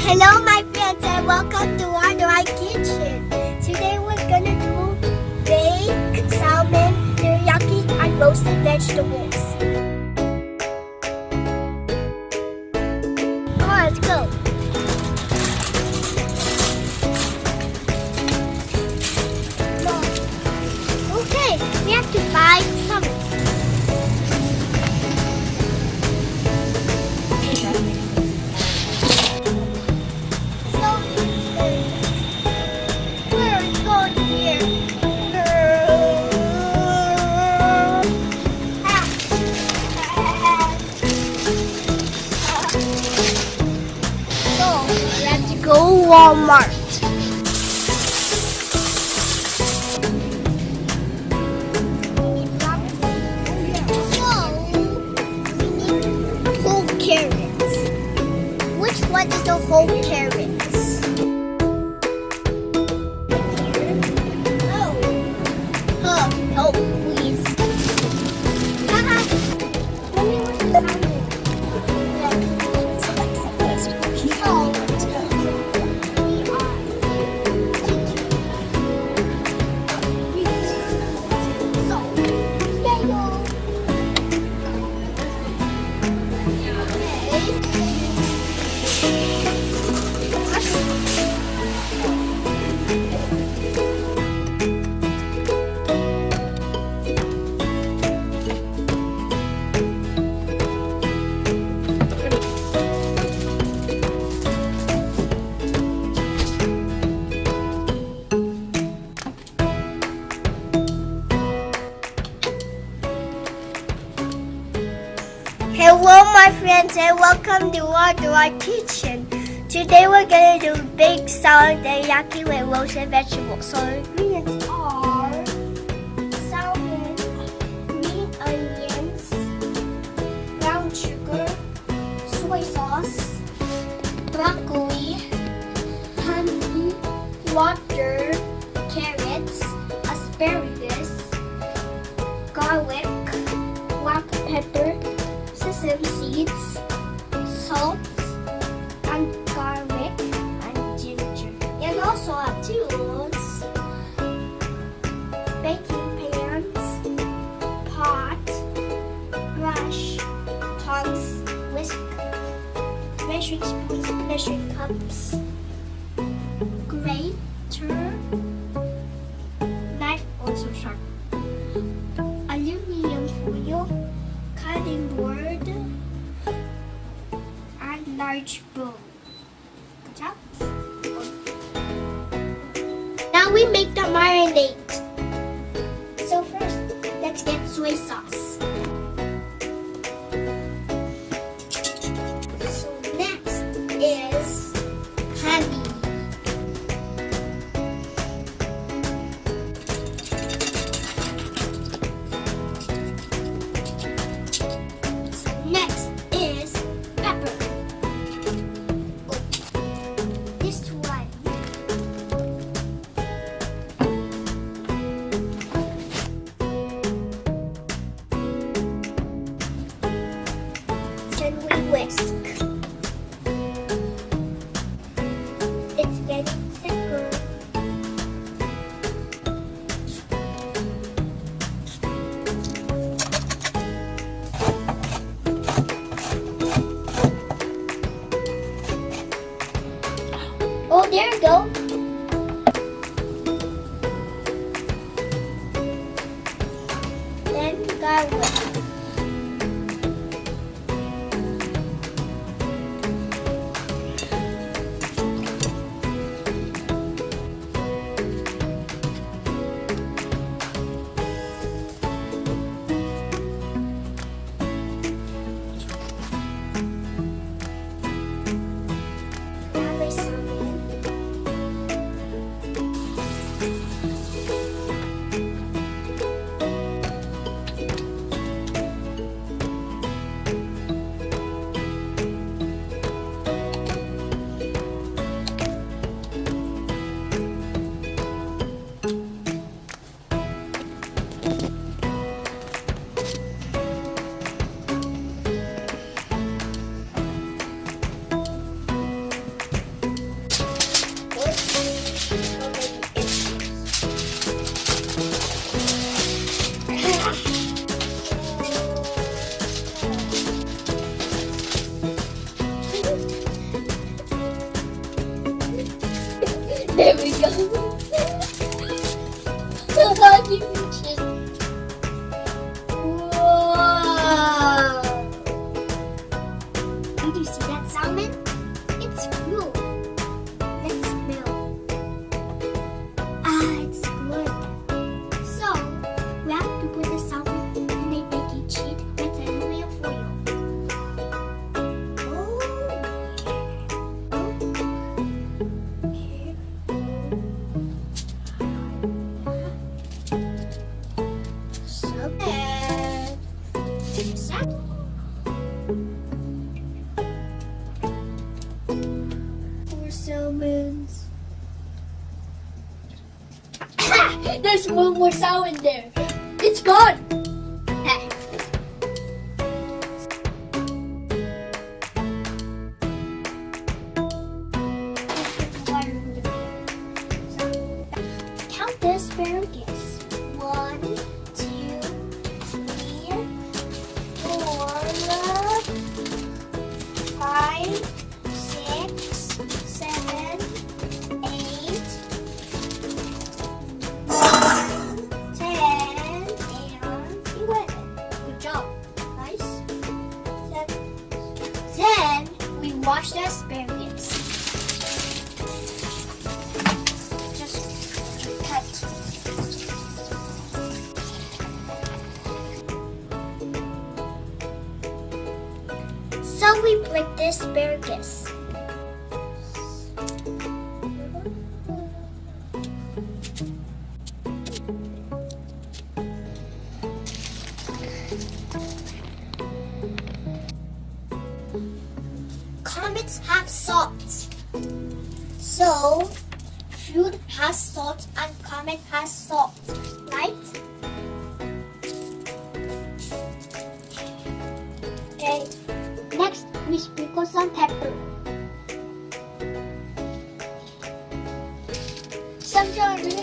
Hello my friends and welcome to our kitchen. Today we're gonna do baked salmon teriyaki and roasted vegetables. Come on, let's go. Okay, we have to buy some. Go Walmart. So, we need whole carrots. Which one is the whole carrots? Oh, please. Haha. Let me look at the Hello my friends and welcome to our kitchen. Today we're going to do baked salmon teriyaki with roasted vegetables. So ingredients are salmon, green onions, brown sugar, soy sauce, broccoli, honey, water, carrots, asparagus, garlic, black pepper, sesame seeds, salt, and garlic, and ginger. And also our tools: baking pans, pot, brush, tongs, whisk, measuring spoons, measuring cups, grater, knife also sharp, aluminum foil, cutting board, and large bowl. Good job. Now we make the marinade. So first, let's get soy sauce. So next is honey. Next is pepper. This one. Then we whisk. It's getting thicker. Oh, there you go. Then garlic. Salmon. There we go. Whoa! Did you see that salmon? It's blue. Let's smell. It's good. So, we have to put the salmon in a baking sheet with aluminum foil. Four salmons. There's one more salmon there. It's gone. Count the asparagus. 1, 2, 3, 4, 5, 6, 7, 8, 9, 10, and 11. Good job. Nice. Then we wash the asparagus. Just cut. So we break the asparagus. Comets have salt. So food has salt and comet has salt, right? Okay. Next, we sprinkle some pepper. Some chili.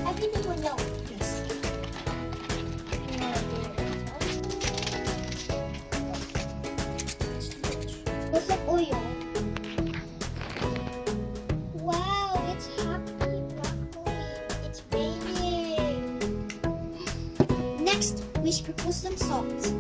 Everything will know. Yes. Put some oil. Wow, it's happy broccoli. It's raining. Next, we sprinkle some salt.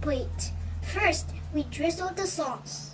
Wait, first we drizzle the sauce.